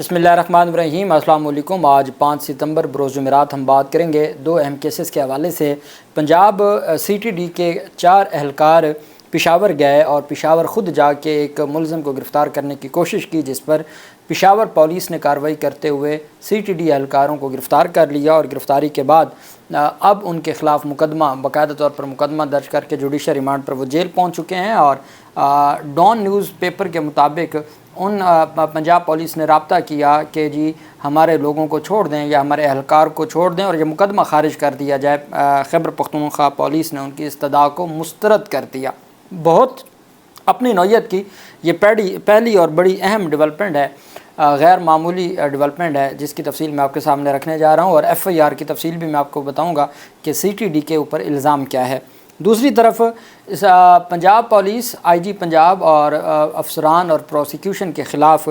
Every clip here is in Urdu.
بسم اللہ الرحمن الرحیم۔ السلام علیکم۔ آج 5 ستمبر بروز جمعرات ہم بات کریں گے دو اہم کیسز کے حوالے سے۔ پنجاب سی ٹی ڈی کے 4 اہلکار پشاور گئے اور پشاور خود جا کے ایک ملزم کو گرفتار کرنے کی کوشش کی، جس پر پشاور پولیس نے کارروائی کرتے ہوئے سی ٹی ڈی اہلکاروں کو گرفتار کر لیا اور گرفتاری کے بعد اب ان کے خلاف مقدمہ باقاعدہ طور پر مقدمہ درج کر کے جوڈیشل ریمانڈ پر وہ جیل پہنچ چکے ہیں۔ اور ڈان نیوز پیپر کے مطابق پنجاب پولیس نے رابطہ کیا کہ جی ہمارے لوگوں کو چھوڑ دیں یا ہمارے اہلکار کو چھوڑ دیں اور یہ مقدمہ خارج کر دیا جائے۔ خیبر پختونخوا پولیس نے ان کی استدعا کو مسترد کر دیا۔ بہت اپنی نوعیت کی یہ پہلی اور بڑی اہم ڈیولپمنٹ ہے، غیر معمولی ڈیولپمنٹ ہے، جس کی تفصیل میں آپ کے سامنے رکھنے جا رہا ہوں، اور ایف آئی آر کی تفصیل بھی میں آپ کو بتاؤں گا کہ سی ٹی ڈی کے اوپر الزام کیا ہے۔ دوسری طرف Punjab police, I G Punjab اور افسران اور پروسیکیوشن کے خلاف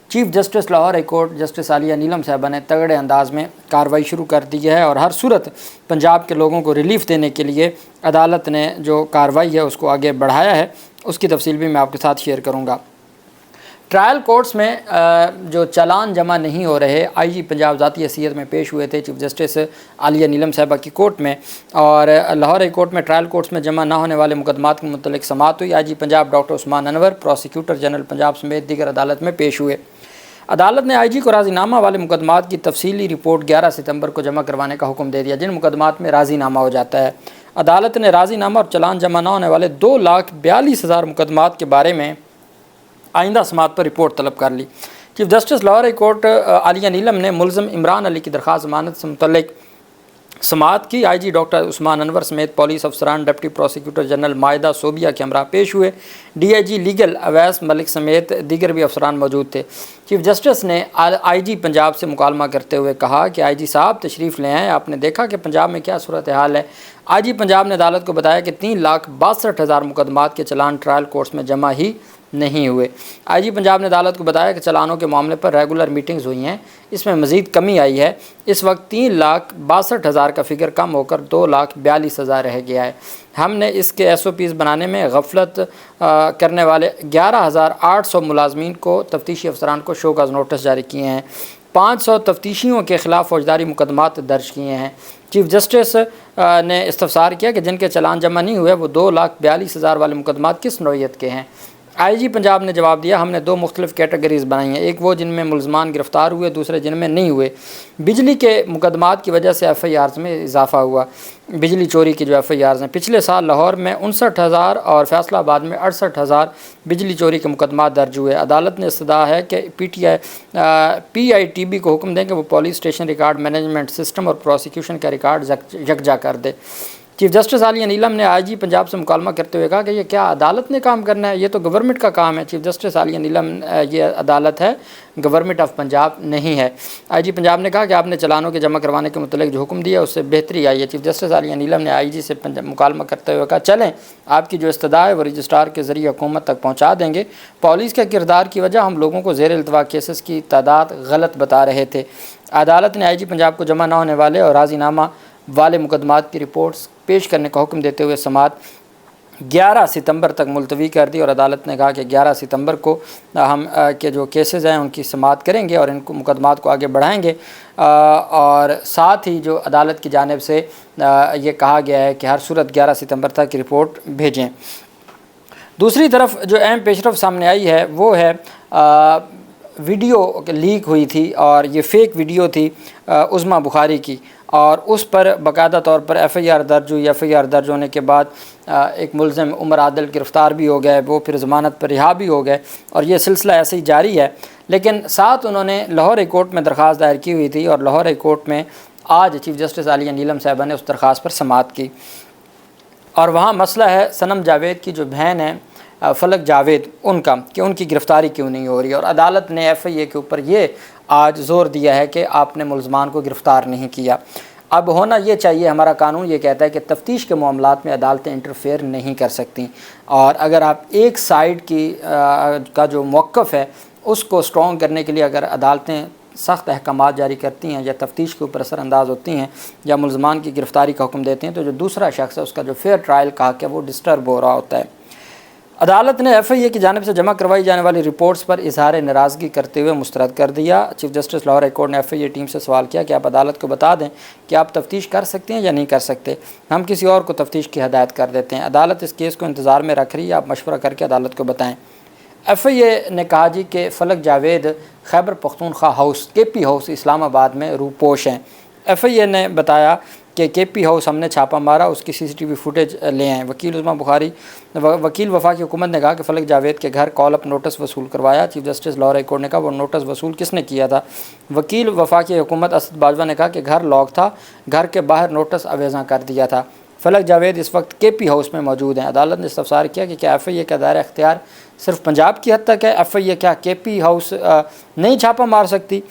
chief justice Lahore high court justice Aaliya Neelum صاحبہ نے تگڑے انداز میں کارروائی شروع کر دی ہے، اور ہر صورت پنجاب کے لوگوں کو ریلیف دینے کے لیے عدالت نے جو کارروائی ہے اس کو آگے بڑھایا ہے، اس کی تفصیل بھی میں آپ کے ساتھ شیئر کروں گا۔ ٹرائل کورٹس میں جو چالان جمع نہیں ہو رہے، آئی جی پنجاب ذاتی حیثیت میں پیش ہوئے تھے چیف جسٹس عالیہ نیلم صاحبہ کی کورٹ میں، اور لاہور ہائی کورٹ میں ٹرائل کورٹس میں جمع نہ ہونے والے مقدمات کے متعلق سماعت ہوئی۔ آئی جی پنجاب ڈاکٹر عثمان انور، پروسیکیوٹر جنرل پنجاب سمیت دیگر عدالت میں پیش ہوئے۔ عدالت نے آئی جی کو راضی نامہ والے مقدمات کی تفصیلی رپورٹ 11 ستمبر کو جمع کروانے کا حکم دے دیا، جن مقدمات میں راضی نامہ ہو جاتا ہے۔ عدالت نے راضی نامہ اور چالان جمع نہ ہونے والے 2,42,000 مقدمات کے بارے میں آئندہ سماعت پر رپورٹ طلب کر لی۔ Chief justice Lahore high court Aaliya Neelum نے ملزم عمران علی کی درخواست ضمانت سے متعلق سماعت کی۔ آئی جی ڈاکٹر عثمان انور سمیت پولیس افسران، deputy prosecutor general Maida Sobia کے ہمراہ پیش ہوئے۔ D I G legal Awais Malik سمیت دیگر بھی افسران موجود تھے۔ چیف جسٹس نے آئی جی پنجاب سے مکالمہ کرتے ہوئے کہا کہ آئی جی صاحب تشریف لے آئیں، آپ نے دیکھا کہ پنجاب میں کیا صورتحال ہے۔ آئی جی پنجاب نے عدالت کو بتایا کہ 3,62,000 مقدمات کے چلان ٹرائل کورٹس میں جمع ہی نہیں ہوئے۔ آئی جی پنجاب نے عدالت کو بتایا کہ چلانوں کے معاملے پر ریگولر میٹنگز ہوئی ہیں، اس میں مزید کمی آئی ہے۔ اس وقت 3,62,000 کا فگر کم ہو کر 2,42,000 رہ گیا ہے۔ ہم نے اس کے ایس او پیز بنانے میں غفلت کرنے والے 11,800 ملازمین کو تفتیشی افسران کو شو کاز نوٹس جاری کیے ہیں۔ 500 تفتیشیوں کے خلاف فوجداری مقدمات درج کیے ہیں۔ چیف جسٹس نے استفسار کیا کہ جن کے چلان جمع نہیں ہوئے وہ 2,42,000 والے مقدمات کس نوعیت کے ہیں۔ آئی جی پنجاب نے جواب دیا، ہم نے 2 مختلف کیٹیگریز بنائی ہیں، ایک وہ جن میں ملزمان گرفتار ہوئے، دوسرے جن میں نہیں ہوئے۔ بجلی کے مقدمات کی وجہ سے ایف آئی آرز میں اضافہ ہوا، بجلی چوری کی جو ایف آئی آرز ہیں۔ پچھلے سال لاہور میں 59,000 اور فیصل آباد میں 68,000 بجلی چوری کے مقدمات درج ہوئے۔ عدالت نے استدعا ہے کہ پی آئی ٹی بی کو حکم دیں کہ وہ police station record management system اور پروسیکیوشن کا ریکارڈ یکجا کر دے۔ چیف جسٹس عالیہ نیلم نے آئی جی پنجاب سے مکالمہ کرتے ہوئے کہا کہ یہ کیا عدالت نے کام کرنا ہے، یہ تو گورنمنٹ کا کام ہے۔ چیف جسٹس عالیہ نیلم یہ عدالت ہے، گورنمنٹ آف پنجاب نہیں ہے۔ آئی جی پنجاب نے کہا کہ آپ نے چلانوں کے جمع کروانے کے متعلق جو حکم دیا اس سے بہتری آئی ہے۔ چیف جسٹس عالیہ نیلم نے آئی جی سے مکالمہ کرتے ہوئے کہا چلیں آپ کی جو استدعا ہے وہ رجسٹرار کے ذریعے حکومت تک پہنچا دیں گے۔ پولیس کے کردار کی وجہ ہم لوگوں کو زیر التوا کیسز کی تعداد غلط بتا رہے تھے۔ عدالت نے آئی جی پنجاب کو جمع نہ ہونے والے اور راضی نامہ والے مقدمات کی رپورٹس پیش کرنے کا حکم دیتے ہوئے سماعت 11 ستمبر تک ملتوی کر دی، اور عدالت نے کہا کہ 11 ستمبر کو ہم کے جو کیسز ہیں ان کی سماعت کریں گے اور ان کو مقدمات کو آگے بڑھائیں گے، اور ساتھ ہی جو عدالت کی جانب سے یہ کہا گیا ہے کہ ہر صورت 11 ستمبر تک رپورٹ بھیجیں۔ دوسری طرف جو اہم پیش رفت سامنے آئی ہے وہ ہے ویڈیو لیک ہوئی تھی، اور یہ فیک ویڈیو تھی عظمیٰ بخاری کی، اور اس پر باقاعدہ طور پر ایف آئی آر درج ہوئی۔ ایف آئی آر درج ہونے کے بعد ایک ملزم عمر عادل گرفتار بھی ہو گئے، وہ پھر ضمانت پر رہا بھی ہو گئے، اور یہ سلسلہ ایسے ہی جاری ہے۔ لیکن ساتھ انہوں نے لاہور ہائی کورٹ میں درخواست دائر کی ہوئی تھی، اور لاہور ہائی کورٹ میں آج چیف جسٹس عالیہ نیلم صاحبہ نے اس درخواست پر سماعت کی، اور وہاں مسئلہ ہے صنم جاوید کی جو بہن ہے فلک جاوید، ان کا کہ ان کی گرفتاری کیوں نہیں ہو رہی، اور عدالت نے ایف آئی اے کے اوپر یہ آج زور دیا ہے کہ آپ نے ملزمان کو گرفتار نہیں کیا۔ اب ہونا یہ چاہیے، ہمارا قانون یہ کہتا ہے کہ تفتیش کے معاملات میں عدالتیں انٹرفیئر نہیں کر سکتی، اور اگر آپ ایک سائیڈ کی کا جو موقف ہے اس کو سٹرونگ کرنے کے لیے اگر عدالتیں سخت احکامات جاری کرتی ہیں یا تفتیش کے اوپر اثر انداز ہوتی ہیں یا ملزمان کی گرفتاری کا حکم دیتے ہیں، تو جو دوسرا شخص ہے اس کا جو فیئر ٹرائل کا حق ہے وہ ڈسٹرب ہو رہا ہوتا ہے۔ عدالت نے ایف آئی اے کی جانب سے جمع کروائی جانے والی رپورٹس پر اظہار ناراضگی کرتے ہوئے مسترد کر دیا۔ Chief justice Lahore high court نے ایف آئی اے ٹیم سے سوال کیا کہ آپ عدالت کو بتا دیں کہ آپ تفتیش کر سکتے ہیں یا نہیں کر سکتے، ہم کسی اور کو تفتیش کی ہدایت کر دیتے ہیں۔ عدالت اس کیس کو انتظار میں رکھ رہی ہے، آپ مشورہ کر کے عدالت کو بتائیں۔ ایف آئی اے نے کہا جی کہ فلک جاوید خیبر پختونخوا ہاؤس کے پی ہاؤس اسلام آباد میں روپوش ہیں۔ ایف آئی اے نے بتایا کہ کے پی ہاؤس ہم نے چھاپہ مارا، اس کی سی سی ٹی وی فوٹیج لے آئیں۔ وکیل عظمیٰ بخاری وکیل وفاقی حکومت نے کہا کہ فلک جاوید کے گھر کال اپ نوٹس وصول کروایا۔ Chief justice Lahore high court نے کہا وہ نوٹس وصول کس نے کیا تھا؟ وکیل وفاقی حکومت اسد باجوہ نے کہا کہ گھر لاک تھا، گھر کے باہر نوٹس اویزاں کر دیا تھا۔ فلک جاوید اس وقت کے پی ہاؤس میں موجود ہیں۔ عدالت نے استفسار کیا کہ کیا ایف آئی اے کا دائرہ اختیار صرف پنجاب کی حد تک ہے؟ ایف آئی اے کیا کے پی ہاؤس نہیں چھاپہ مار سکتی؟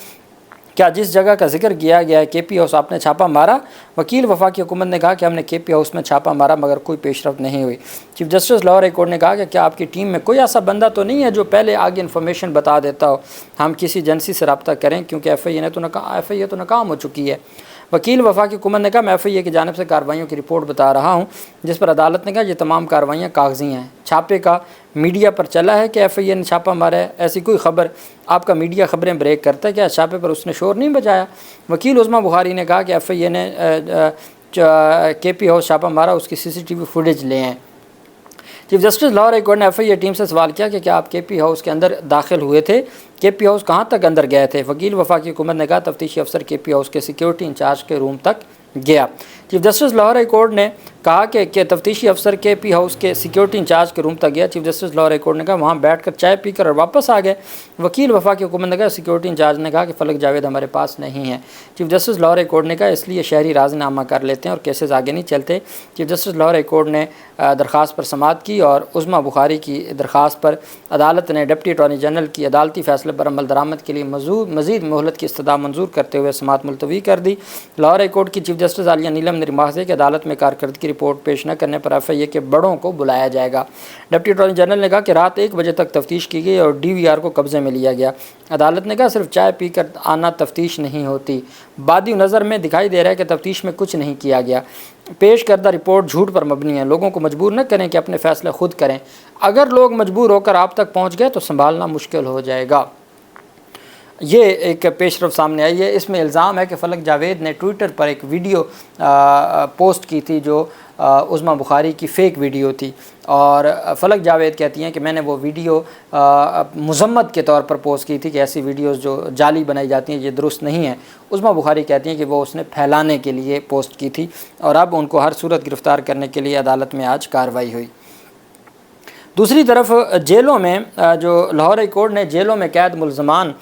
کیا جس جگہ کا ذکر کیا گیا ہے کے پی ہاؤس آپ نے چھاپہ مارا؟ وکیل وفاقی حکومت نے کہا کہ ہم نے کے پی ہاؤس میں چھاپہ مارا مگر کوئی پیش رفت نہیں ہوئی۔ Chief justice Lahore high court نے کہا کہ کیا آپ کی ٹیم میں کوئی ایسا بندہ تو نہیں ہے جو پہلے آگے انفارمیشن بتا دیتا ہو؟ ہم کسی ایجنسی سے رابطہ کریں کیونکہ ایف آئی اے تو ناکام ہو چکی ہے۔ وکیل وفاقی حکومت نے کہا میں ایف آئی اے کی جانب سے کارروائیوں کی رپورٹ بتا رہا ہوں، جس پر عدالت نے کہا یہ تمام کارروائیاں کاغذی ہیں۔ چھاپے کا میڈیا پر چلا ہے کہ ایف آئی اے نے چھاپہ مارا ہے، ایسی کوئی خبر آپ کا میڈیا خبریں بریک کرتا ہے، کیا چھاپے پر اس نے شور نہیں بجایا؟ وکیل عظمیٰ بخاری نے کہا کہ ایف آئی اے نے کے پی ہاؤس چھاپہ مارا، اس کی سی سی ٹی وی فوٹیج لے آئیں۔ Chief justice Lahore high court نے ایف آئی اے ٹیم سے سوال کیا کہ کیا آپ کے پی ہاؤس کے اندر داخل ہوئے تھے؟ کے پی ہاؤس کہاں تک اندر گئے تھے؟ وکیل وفاقی حکومت نے کہا تفتیشی افسر کے پی ہاؤس کے سیکیورٹی انچارج کے روم تک گیا۔ Chief justice Lahore high court نے کہا کہ تفتیشی افسر کے پی ہاؤس کے سیکیورٹی انچارج کے روم تک گیا۔ Chief justice Lahore high court نے کہا وہاں بیٹھ کر چائے پی کر اور واپس آ گئے۔ وکیل وفاقی حکومت نے کہا سیکیورٹی انچارج نے کہا کہ فلک جاوید ہمارے پاس نہیں ہے۔ Chief justice Lahore high court نے کہا اس لیے شہری راز نامہ کر لیتے ہیں اور کیسز آگے نہیں چلتے۔ Chief justice Lahore high court نے درخواست پر سماعت کی اور عظمیٰ بخاری کی درخواست پر عدالت نے ڈپٹی اٹارنی جنرل کی عدالتی فیصلے پر عمل درآمد کے لیے مزید مہلت کی استدعا منظور کرتے ہوئے سماعت ملتوی کر دی۔ لاہور ہائی کورٹ کی چیف جسٹس عالیہ نیلم نے ریمارک دیا کہ عدالت میں کارکردگی رپورٹ پیش نہ کرنے پر ایف آئی اے کے بڑوں کو بلایا جائے گا۔ ڈپٹی اٹارنی جنرل نے کہا کہ رات 1 بجے تک تفتیش کی گئی اور ڈی وی آر کو قبضے میں لیا گیا۔ عدالت نے کہا صرف چائے پی کر آنا تفتیش نہیں ہوتی، بادی نظر میں دکھائی دے رہا ہے کہ تفتیش میں کچھ نہیں کیا گیا۔ پیش کردہ رپورٹ جھوٹ پر مبنی ہے، لوگوں کو مجبور نہ کریں کہ اپنے فیصلے خود کریں، اگر لوگ مجبور ہو کر آپ تک پہنچ گئے تو سنبھالنا مشکل ہو جائے گا۔ یہ ایک پیش رفت سامنے آئی ہے، اس میں الزام ہے کہ فلک جاوید نے ٹویٹر پر ایک ویڈیو پوسٹ کی تھی جو عظمیٰ بخاری کی فیک ویڈیو تھی، اور فلک جاوید کہتی ہیں کہ میں نے وہ ویڈیو مذمت کے طور پر پوسٹ کی تھی کہ ایسی ویڈیوز جو جعلی بنائی جاتی ہیں یہ درست نہیں ہیں۔ عظمیٰ بخاری کہتی ہیں کہ وہ اس نے پھیلانے کے لیے پوسٹ کی تھی، اور اب ان کو ہر صورت گرفتار کرنے کے لیے عدالت میں آج کارروائی ہوئی۔ دوسری طرف جیلوں میں جو لاہور ہائی کورٹ نے جیلوں میں قید ملزمان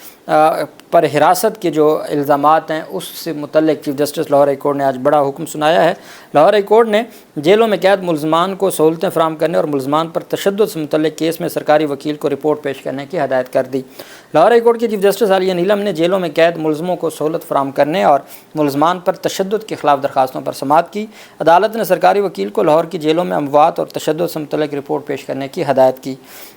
پر حراست کے جو الزامات ہیں اس سے متعلق chief justice Lahore high court نے آج بڑا حکم سنایا ہے۔ لاہور ہائی کورٹ نے جیلوں میں قید ملزمان کو سہولتیں فراہم کرنے اور ملزمان پر تشدد سے متعلق کیس میں سرکاری وکیل کو رپورٹ پیش کرنے کی ہدایت کر دی۔ لاہور ہائی کورٹ کے چیف جسٹس عالیہ نیلم نے جیلوں میں قید ملزموں کو سہولت فراہم کرنے اور ملزمان پر تشدد کے خلاف درخواستوں پر سماعت کی۔ عدالت نے سرکاری وکیل کو لاہور کی جیلوں میں اموات اور تشدد سے متعلق رپورٹ پیش کرنے کی ہدایت کی۔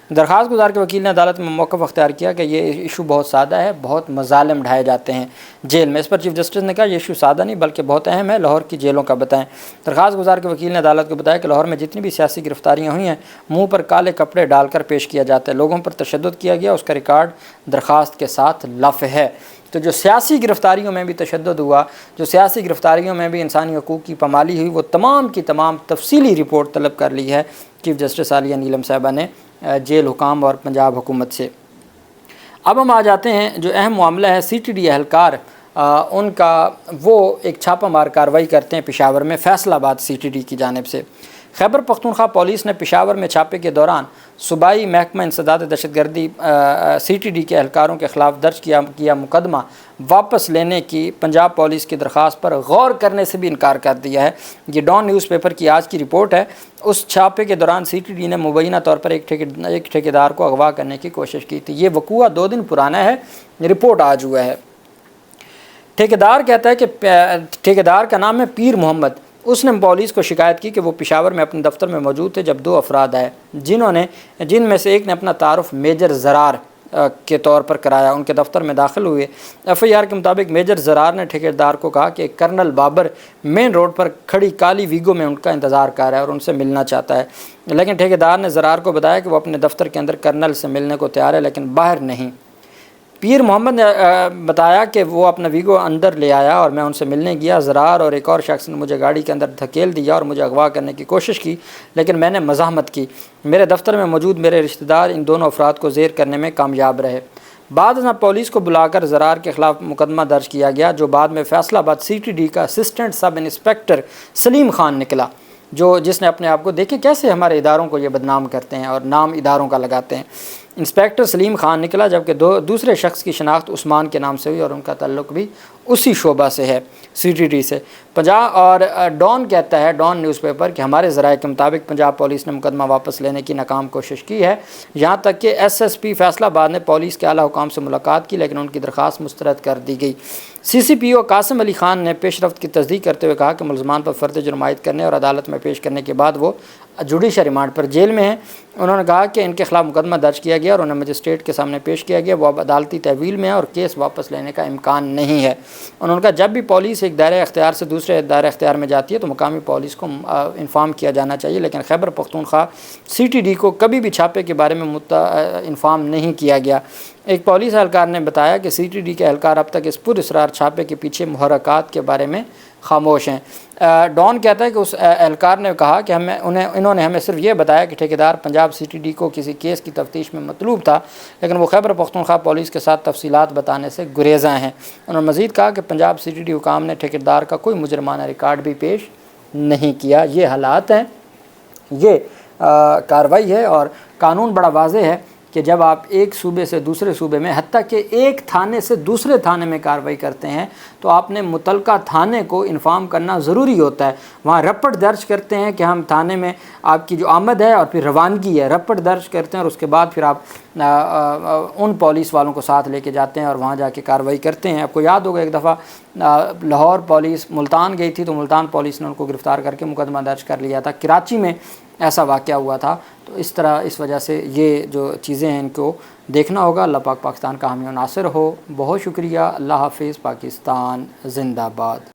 درخواست گزار کے وکیل نے عدالت میں موقف اختیار کیا کہ یہ ایشو بہت سادہ ہے، بہت مظالم ڈھائے جاتے ہیں جیل میں۔ اس پر چیف جسٹس نے کہا یہ ایشو سادہ نہیں بلکہ بہت اہم ہے، لاہور کی جیلوں کا بتائیں۔ درخواست گزار کے وکیل نے عدالت کو بتایا کہ لاہور میں جتنی بھی سیاسی گرفتاریاں ہوئی ہیں منہ پر کالے کپڑے ڈال کر پیش کیا جاتا ہے، لوگوں پر تشدد کیا گیا، اس کا ریکارڈ درخواست کے ساتھ لفظ ہے۔ تو جو سیاسی گرفتاریوں میں بھی تشدد ہوا، جو سیاسی گرفتاریوں میں بھی انسانی حقوق کی پامالی ہوئی، وہ تمام کی تمام تفصیلی رپورٹ طلب کر لی ہے چیف جسٹس عالیہ نیلم صاحبہ نے جیل حکام اور پنجاب حکومت سے۔ اب ہم آ جاتے ہیں جو اہم معاملہ ہے سی ٹی ڈی اہلکار ان کا، وہ ایک چھاپہ مار کارروائی کرتے ہیں پشاور میں فیصل آباد سی ٹی ڈی کی جانب سے۔ خیبر پختونخوا پولیس نے پشاور میں چھاپے کے دوران صوبائی محکمہ انسداد دہشت گردی سی ٹی ڈی کے اہلکاروں کے خلاف درج کیا مقدمہ واپس لینے کی پنجاب پولیس کی درخواست پر غور کرنے سے بھی انکار کر دیا ہے۔ یہ ڈان نیوز پیپر کی آج کی رپورٹ ہے۔ اس چھاپے کے دوران سی ٹی ڈی نے مبینہ طور پر ایک ٹھیکیدار کو اغوا کرنے کی کوشش کی تھی۔ یہ وقوعہ 2 دن پرانا ہے، رپورٹ آج ہوا ہے۔ ٹھیکیدار کہتا ہے کہ ٹھیکیدار کا نام ہے پیر محمد، اس نے پولیس کو شکایت کی کہ وہ پشاور میں اپنے دفتر میں موجود تھے جب 2 افراد آئے جن میں سے ایک نے اپنا تعارف میجر زرار کے طور پر کرایا، ان کے دفتر میں داخل ہوئے۔ ایف آئی آر کے مطابق میجر زرار نے ٹھیکیدار کو کہا کہ کرنل بابر مین روڈ پر کھڑی کالی ویگو میں ان کا انتظار کر رہا ہے اور ان سے ملنا چاہتا ہے، لیکن ٹھیکیدار نے زرار کو بتایا کہ وہ اپنے دفتر کے اندر کرنل سے ملنے کو تیار ہے لیکن باہر نہیں۔ پیر محمد نے بتایا کہ وہ اپنا ویگو اندر لے آیا اور میں ان سے ملنے گیا۔ زرار اور ایک اور شخص نے مجھے گاڑی کے اندر دھکیل دیا اور مجھے اغوا کرنے کی کوشش کی، لیکن میں نے مزاحمت کی۔ میرے دفتر میں موجود میرے رشتہ دار ان دونوں افراد کو زیر کرنے میں کامیاب رہے۔ بعد میں پولیس کو بلا کر زرار کے خلاف مقدمہ درج کیا گیا، جو بعد میں فیصل آباد سی ٹی ڈی کا اسسٹنٹ سب انسپکٹر سلیم خان نکلا، جس نے اپنے آپ کو، دیکھیں کیسے ہمارے اداروں کو یہ بدنام کرتے ہیں اور نام اداروں کا لگاتے ہیں۔ انسپکٹر سلیم خان نکلا، جبکہ دوسرے شخص کی شناخت عثمان کے نام سے ہوئی اور ان کا تعلق بھی اسی شعبہ سے ہے، سی ٹی ڈی سے۔ پنجاب اور ڈان کہتا ہے، ڈان نیوز پیپر، کہ ہمارے ذرائع کے مطابق پنجاب پولیس نے مقدمہ واپس لینے کی ناکام کوشش کی ہے، یہاں تک کہ ایس ایس پی فیصل آباد نے پولیس کے اعلیٰ حکام سے ملاقات کی لیکن ان کی درخواست مسترد کر دی گئی۔ سی سی پی او قاسم علی خان نے پیش رفت کی تصدیق کرتے ہوئے کہا کہ ملزمان پر فرد جرم عائد کرنے اور عدالت میں پیش کرنے کے بعد وہ جوڈیشل ریمانڈ پر جیل میں ہیں۔ انہوں نے کہا کہ ان کے خلاف مقدمہ درج کیا گیا اور انہیں مجسٹریٹ کے سامنے پیش کیا گیا، وہ اب عدالتی تحویل میں ہے اور کیس واپس لینے کا امکان نہیں ہے۔ انہوں نے کہا جب بھی پولیس ایک دائرہ اختیار سے دوسرے دائرہ اختیار میں جاتی ہے تو مقامی پولیس کو انفارم کیا جانا چاہیے، لیکن Khyber Pakhtunkhwa C T D کو کبھی بھی چھاپے کے بارے میں انفارم نہیں کیا گیا۔ ایک پولیس اہلکار نے بتایا کہ سی ٹی ڈی کے اہلکار اب تک اس پر اسرار چھاپے کے پیچھے محرکات کے بارے میں خاموش ہیں۔ ڈان کہتا ہے کہ اس اہلکار نے کہا کہ انہوں نے ہمیں صرف یہ بتایا کہ ٹھیکیدار پنجاب سی ٹی ڈی کو کسی کیس کی تفتیش میں مطلوب تھا، لیکن وہ خیبر پختونخوا پولیس کے ساتھ تفصیلات بتانے سے گریزاں ہیں۔ انہوں نے مزید کہا کہ پنجاب سی ٹی ڈی حکام نے ٹھیکیدار کا کوئی مجرمانہ ریکارڈ بھی پیش نہیں کیا۔ یہ حالات ہیں، یہ کارروائی ہے، اور قانون بڑا واضح ہے کہ جب آپ ایک صوبے سے دوسرے صوبے میں، حتیٰ کہ ایک تھانے سے دوسرے تھانے میں کارروائی کرتے ہیں تو آپ نے متعلقہ تھانے کو انفارم کرنا ضروری ہوتا ہے۔ وہاں رپٹ درج کرتے ہیں کہ ہم تھانے میں آپ کی جو آمد ہے اور پھر روانگی ہے، رپٹ درج کرتے ہیں اور اس کے بعد پھر آپ ان پولیس والوں کو ساتھ لے کے جاتے ہیں اور وہاں جا کے کارروائی کرتے ہیں۔ آپ کو یاد ہوگا ایک دفعہ لاہور پولیس ملتان گئی تھی تو ملتان پولیس نے ان کو گرفتار کر کے مقدمہ درج کر لیا تھا۔ کراچی میں ایسا واقعہ ہوا تھا۔ تو اس طرح اس وجہ سے یہ جو چیزیں ہیں ان کو دیکھنا ہوگا۔ اللہ پاک پاکستان کا حامی و ناصر ہو۔ بہت شکریہ۔ اللہ حافظ۔ پاکستان زندہ باد۔